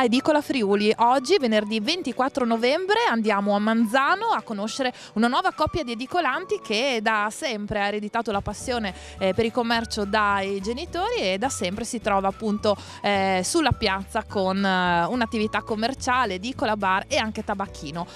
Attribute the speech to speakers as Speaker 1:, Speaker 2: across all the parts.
Speaker 1: a Edicola Friuli. Oggi, venerdì 24 novembre, andiamo a Manzano a conoscere una nuova coppia di edicolanti che da sempre ha ereditato la passione per il commercio dai genitori e da sempre si trova appunto sulla piazza con un'attività commerciale, edicola, bar e anche tabacchino.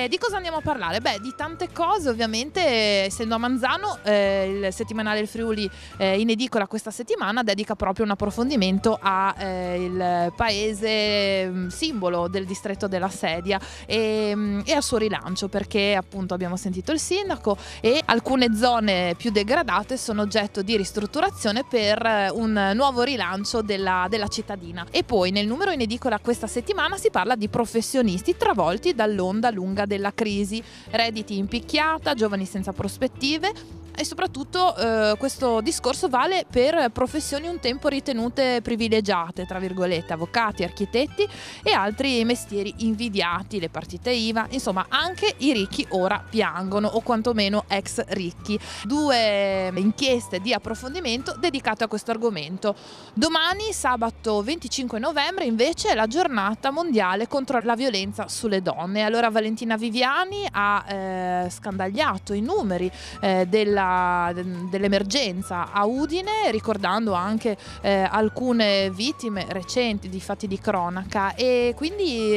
Speaker 1: Di cosa andiamo a parlare? Beh, di tante cose, ovviamente, essendo a Manzano, il settimanale Il Friuli in edicola questa settimana dedica proprio un approfondimento al paese simbolo del distretto della Sedia e al suo rilancio, perché appunto abbiamo sentito il sindaco e alcune zone più degradate sono oggetto di ristrutturazione per un nuovo rilancio della cittadina. E poi nel numero in edicola questa settimana si parla di professionisti travolti dall'onda lunga della crisi, redditi in picchiata, giovani senza prospettive. E soprattutto questo discorso vale per professioni un tempo ritenute privilegiate, tra virgolette, avvocati, architetti e altri mestieri invidiati, le partite IVA, insomma anche i ricchi ora piangono, o quantomeno ex ricchi. Due inchieste di approfondimento dedicate a questo argomento. Domani, sabato 25 novembre, invece è la giornata mondiale contro la violenza sulle donne. Allora Valentina Viviani ha scandagliato i numeri dell'emergenza a Udine, ricordando anche alcune vittime recenti di fatti di cronaca, e quindi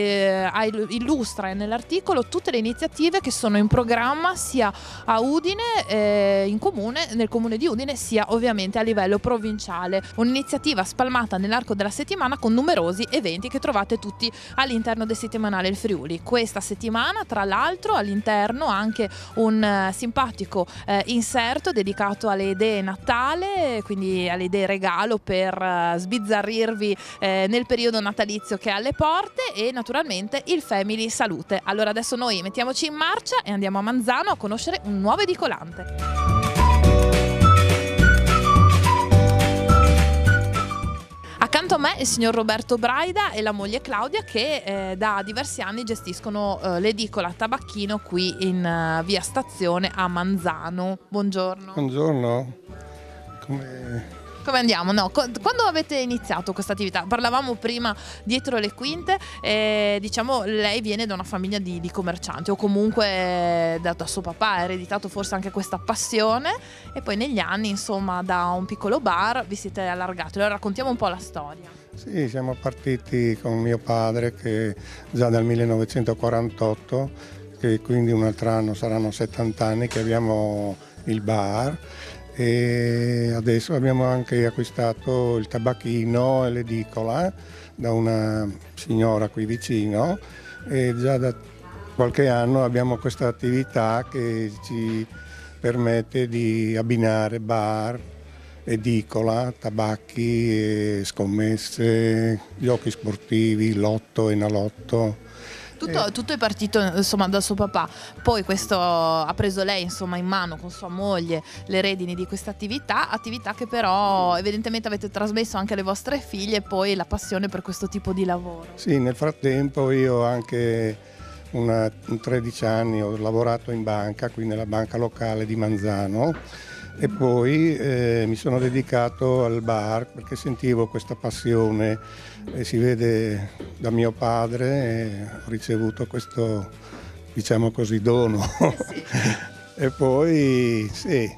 Speaker 1: illustra nell'articolo tutte le iniziative che sono in programma sia a Udine, nel comune di Udine, sia ovviamente a livello provinciale. Un'iniziativa spalmata nell'arco della settimana con numerosi eventi che trovate tutti all'interno del settimanale Il Friuli. Questa settimana, tra l'altro, all'interno anche un simpatico inserto dedicato alle idee Natale, quindi alle idee regalo per sbizzarrirvi nel periodo natalizio che è alle porte, e naturalmente il Family Salute. Allora adesso noi mettiamoci in marcia e andiamo a Manzano a conoscere un nuovo edicolante. Accanto a me il signor Roberto Braida e la moglie Claudia, che da diversi anni gestiscono l'edicola Tabacchino qui in via Stazione a Manzano. Buongiorno.
Speaker 2: Buongiorno.
Speaker 1: Come andiamo? No, quando avete iniziato questa attività? Parlavamo prima dietro le quinte, diciamo lei viene da una famiglia di commercianti, o comunque da suo papà ha ereditato forse anche questa passione, e poi negli anni, insomma, da un piccolo bar vi siete allargati. Allora raccontiamo un po' la storia.
Speaker 2: Sì, siamo partiti con mio padre, che già dal 1948, che quindi un altro anno saranno 70 anni che abbiamo il bar, e adesso abbiamo anche acquistato il tabacchino e l'edicola da una signora qui vicino, e già da qualche anno abbiamo questa attività che ci permette di abbinare bar, edicola, tabacchi, scommesse, giochi sportivi, lotto, enalotto.
Speaker 1: Tutto è partito, insomma, da suo papà, poi questo ha preso lei, insomma, in mano con sua moglie le redini di questa attività che però evidentemente avete trasmesso anche alle vostre figlie, poi la passione per questo tipo di lavoro.
Speaker 2: Sì, nel frattempo io anche 13 anni ho lavorato in banca, qui nella banca locale di Manzano, e poi mi sono dedicato al bar perché sentivo questa passione, e si vede da mio padre, e ho ricevuto questo, diciamo così, dono.
Speaker 1: Sì.
Speaker 2: E poi sì,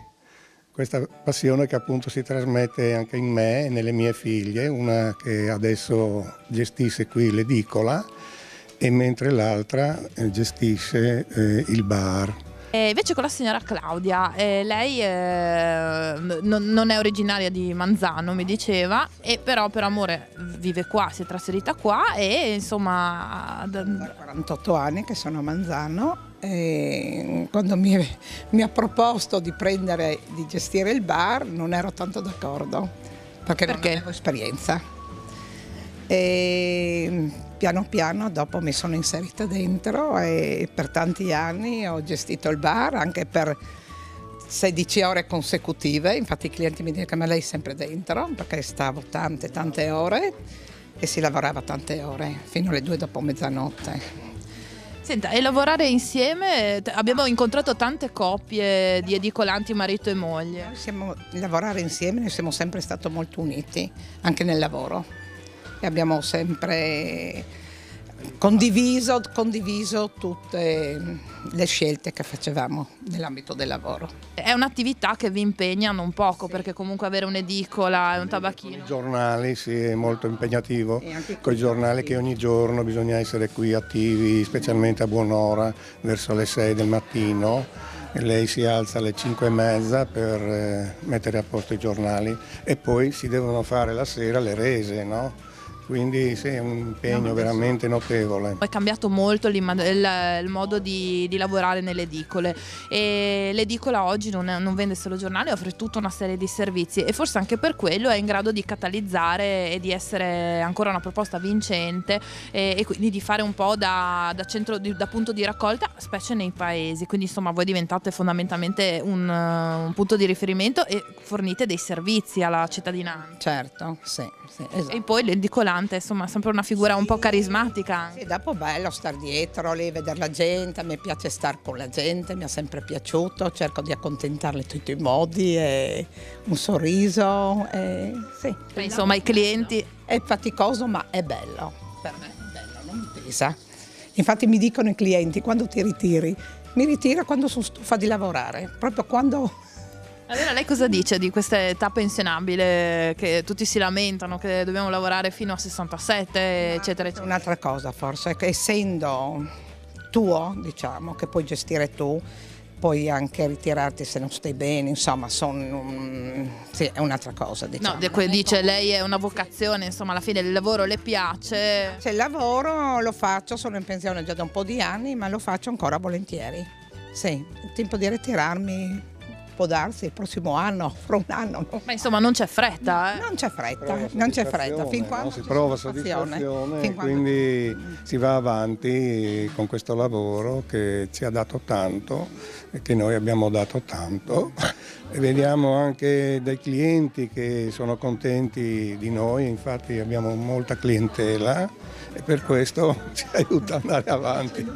Speaker 2: questa passione che appunto si trasmette anche in me e nelle mie figlie, una che adesso gestisce qui l'edicola e mentre l'altra gestisce il bar.
Speaker 1: Invece con la signora Claudia, lei non è originaria di Manzano, mi diceva, e però per amore vive qua, si è trasferita qua e insomma...
Speaker 3: Da 48 anni che sono a Manzano, e quando mi ha proposto di gestire il bar non ero tanto d'accordo, perché non avevo esperienza. E piano piano dopo mi sono inserita dentro e per tanti anni ho gestito il bar anche per 16 ore consecutive. Infatti i clienti mi dicono: ma lei è sempre dentro, perché stavo tante ore e si lavorava tante ore fino alle 2 dopo mezzanotte.
Speaker 1: Senta, e lavorare insieme, abbiamo incontrato tante coppie di edicolanti marito e moglie.
Speaker 3: Lavorare insieme, noi siamo sempre stati molto uniti anche nel lavoro. E abbiamo sempre condiviso tutte le scelte che facevamo nell'ambito del lavoro.
Speaker 1: È un'attività che vi impegna non poco, perché comunque avere un'edicola e un tabacchino.
Speaker 2: I giornali, sì, è molto impegnativo, con i giornali che ogni giorno bisogna essere qui attivi, specialmente a buon'ora, verso le 6 del mattino. E lei si alza alle 5:30 per mettere a posto i giornali e poi si devono fare la sera le rese, no? Quindi sì, è un impegno veramente notevole.
Speaker 1: È cambiato molto il modo di lavorare nelle edicole, e l'edicola oggi non vende solo giornali, offre tutta una serie di servizi, e forse anche per quello è in grado di catalizzare e di essere ancora una proposta vincente, e quindi di fare un po' da punto di raccolta, specie nei paesi. Quindi insomma voi diventate fondamentalmente un punto di riferimento e fornite dei servizi alla cittadinanza.
Speaker 3: Certo, sì, esatto.
Speaker 1: E poi l'edicolante, insomma, è sempre una figura un po' carismatica.
Speaker 3: Sì, dopo bello star dietro lì, vedere la gente, a me piace star con la gente, mi è sempre piaciuto, cerco di accontentarle in tutti i modi, e un sorriso, sì.
Speaker 1: Insomma, i clienti.
Speaker 3: È faticoso ma è bello, per me è bello, non mi pesa. Infatti mi dicono i clienti: quando ti ritiri? Mi ritiro quando sono stufa di lavorare, proprio quando...
Speaker 1: Allora lei cosa dice di questa età pensionabile, che tutti si lamentano che dobbiamo lavorare fino a 67, eccetera, eccetera?
Speaker 3: Un'altra cosa forse, che essendo tuo, diciamo, che puoi gestire tu, puoi anche ritirarti se non stai bene, insomma, sì, è un'altra cosa, diciamo.
Speaker 1: No, dice lei è una vocazione, insomma, alla fine il lavoro le piace.
Speaker 3: Se il lavoro lo faccio, sono in pensione già da un po' di anni, ma lo faccio ancora volentieri. Sì, il tempo di ritirarmi può darsi il prossimo anno, fra un anno. No?
Speaker 1: Ma insomma non c'è fretta,
Speaker 3: Non c'è fretta, fin quando
Speaker 2: si prova soddisfazione e quindi si va avanti con questo lavoro che ci ha dato tanto e che noi abbiamo dato tanto, e vediamo anche dei clienti che sono contenti di noi, infatti abbiamo molta clientela e per questo ci aiuta ad andare avanti.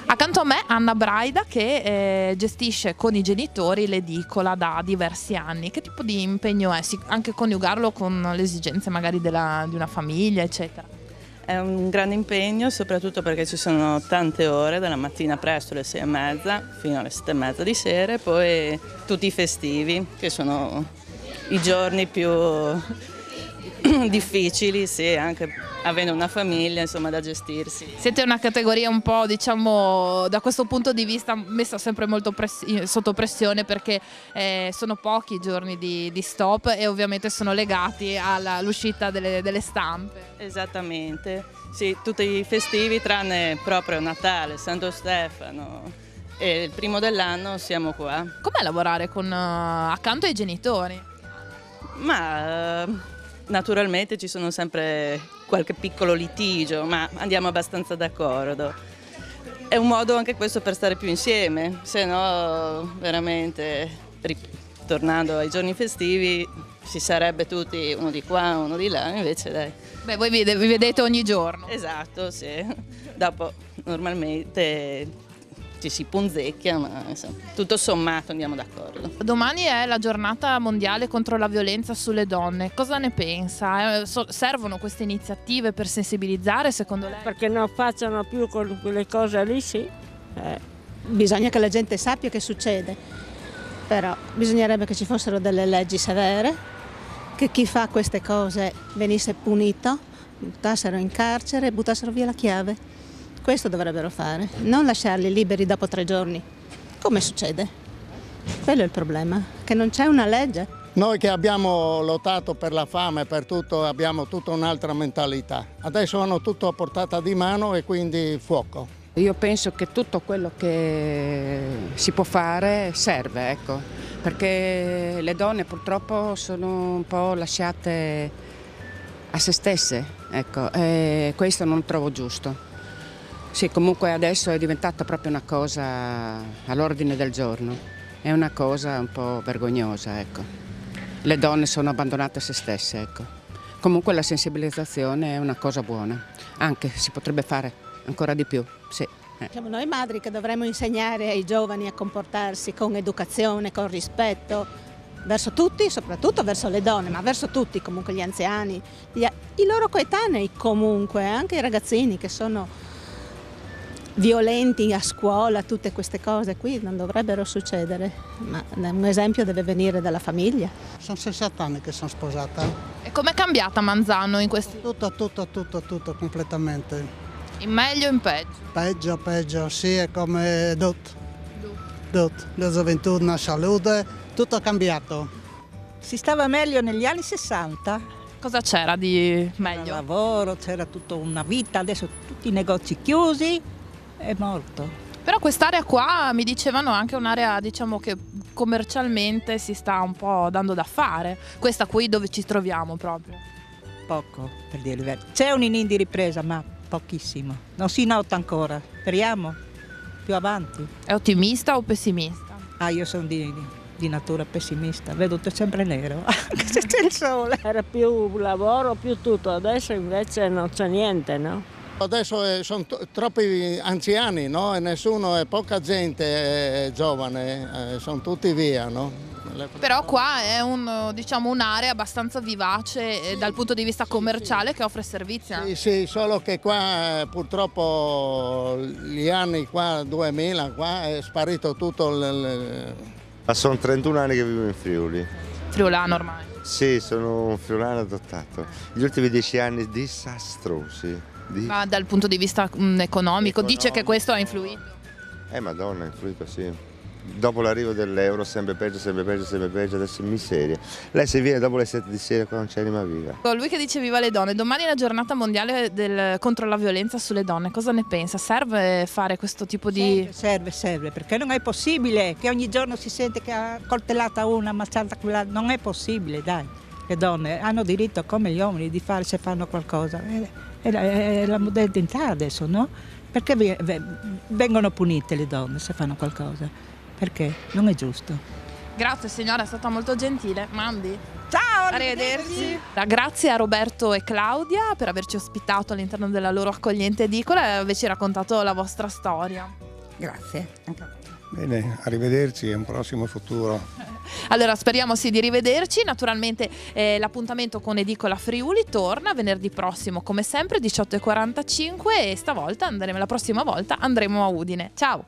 Speaker 1: Accanto a me Anna Braida, che gestisce con i genitori l'edicola da diversi anni. Che tipo di impegno è? Anche coniugarlo con le esigenze magari di una famiglia, eccetera?
Speaker 4: È un grande impegno, soprattutto perché ci sono tante ore, dalla mattina presto alle 6:30 fino alle 7:30 di sera, e poi tutti i festivi, che sono i giorni più difficili, sì, anche avendo una famiglia, insomma, da gestirsi.
Speaker 1: Siete una categoria un po', diciamo, da questo punto di vista messa sempre molto sotto pressione, perché sono pochi i giorni di stop e ovviamente sono legati all'uscita delle stampe.
Speaker 4: Esattamente, sì, tutti i festivi tranne proprio Natale, Santo Stefano e il primo dell'anno siamo qua.
Speaker 1: Com'è lavorare accanto ai genitori?
Speaker 4: Ma naturalmente ci sono sempre qualche piccolo litigio, ma andiamo abbastanza d'accordo. È un modo anche questo per stare più insieme, se no veramente, tornando ai giorni festivi, si sarebbe tutti uno di qua, uno di là, invece dai.
Speaker 1: Beh, voi vi vedete ogni giorno.
Speaker 4: Esatto, sì. Dopo normalmente ci si punzecchia, ma insomma, tutto sommato andiamo d'accordo.
Speaker 1: Domani è la giornata mondiale contro la violenza sulle donne. Cosa ne pensa? Servono queste iniziative per sensibilizzare, secondo lei?
Speaker 5: Perché non facciano più quelle cose lì, sì.
Speaker 6: Bisogna che la gente sappia che succede, però bisognerebbe che ci fossero delle leggi severe, che chi fa queste cose venisse punito, buttassero in carcere e buttassero via la chiave. Questo dovrebbero fare, non lasciarli liberi dopo 3 giorni, come succede. Quello è il problema, che non c'è una legge.
Speaker 7: Noi che abbiamo lottato per la fame e per tutto, abbiamo tutta un'altra mentalità. Adesso hanno tutto a portata di mano e quindi fuoco.
Speaker 8: Io penso che tutto quello che si può fare serve, ecco, perché le donne purtroppo sono un po' lasciate a se stesse, ecco, e questo non lo trovo giusto. Sì, comunque adesso è diventata proprio una cosa all'ordine del giorno, è una cosa un po' vergognosa, ecco. Le donne sono abbandonate a se stesse, ecco. Comunque la sensibilizzazione è una cosa buona, anche si potrebbe fare ancora di più, sì.
Speaker 6: Siamo noi madri che dovremmo insegnare ai giovani a comportarsi con educazione, con rispetto, verso tutti, soprattutto verso le donne, ma verso tutti, comunque gli anziani, i loro coetanei comunque, anche i ragazzini che sono violenti a scuola, tutte queste cose qui non dovrebbero succedere, ma un esempio deve venire dalla famiglia.
Speaker 9: Sono 60 anni che sono sposata.
Speaker 1: E com'è cambiata Manzano in questi...
Speaker 9: Tutto completamente.
Speaker 1: In meglio o in peggio?
Speaker 9: Peggio, sì, è come Dut, la gioventù, la salute, tutto è cambiato.
Speaker 10: Si stava meglio negli anni 60.
Speaker 1: Cosa c'era di meglio?
Speaker 10: C'era lavoro, c'era tutta una vita, adesso tutti i negozi chiusi, è morto.
Speaker 1: Però quest'area qua mi dicevano anche un'area, diciamo, che commercialmente si sta un po' dando da fare. Questa qui dove ci troviamo proprio.
Speaker 10: Poco, per dire il vero. C'è un inizio di ripresa, ma pochissimo. Non si nota ancora. Speriamo più avanti.
Speaker 1: È ottimista o pessimista?
Speaker 10: Io sono di natura pessimista, vedo tutto sempre nero, anche se c'è il sole.
Speaker 5: Era più lavoro, più tutto, adesso invece non c'è niente, no?
Speaker 7: Adesso sono troppi anziani, no? E nessuno, è poca gente giovane, sono tutti via, no?
Speaker 1: Però qua è diciamo, un'area abbastanza vivace dal punto di vista commerciale che offre servizi.
Speaker 7: Sì, solo che qua purtroppo gli anni qua, 2000, qua è sparito tutto.
Speaker 11: Ma sono 31 anni che vivo in Friuli.
Speaker 1: Friulano ormai?
Speaker 11: Sì, sono un friulano adottato. Gli ultimi 10 anni disastrosi.
Speaker 1: Ma dal punto di vista economico, dice che questo ha influito?
Speaker 11: Madonna, ha influito, sì. Dopo l'arrivo dell'euro sempre peggio, adesso è miseria. Lei se viene dopo le 7 di sera qua non c'è anima viva.
Speaker 1: Lui che dice viva le donne, domani è la giornata mondiale contro la violenza sulle donne, cosa ne pensa? Serve fare questo tipo di...
Speaker 10: Serve, perché non è possibile che ogni giorno si sente che ha coltellata una, ammazzata quella, non è possibile, dai. Le donne hanno diritto come gli uomini di fare se fanno qualcosa, è la modernità adesso, no? Perché vengono punite le donne se fanno qualcosa? Perché non è giusto.
Speaker 1: Grazie signora, è stata molto gentile. Mandi.
Speaker 10: Ciao,
Speaker 1: arrivederci. Grazie a Roberto e Claudia per averci ospitato all'interno della loro accogliente edicola e averci raccontato la vostra storia.
Speaker 10: Grazie.
Speaker 2: Bene, arrivederci e un prossimo futuro.
Speaker 1: Allora speriamo sì di rivederci. Naturalmente l'appuntamento con Edicola Friuli torna venerdì prossimo come sempre 18:45 e la prossima volta andremo a Udine. Ciao!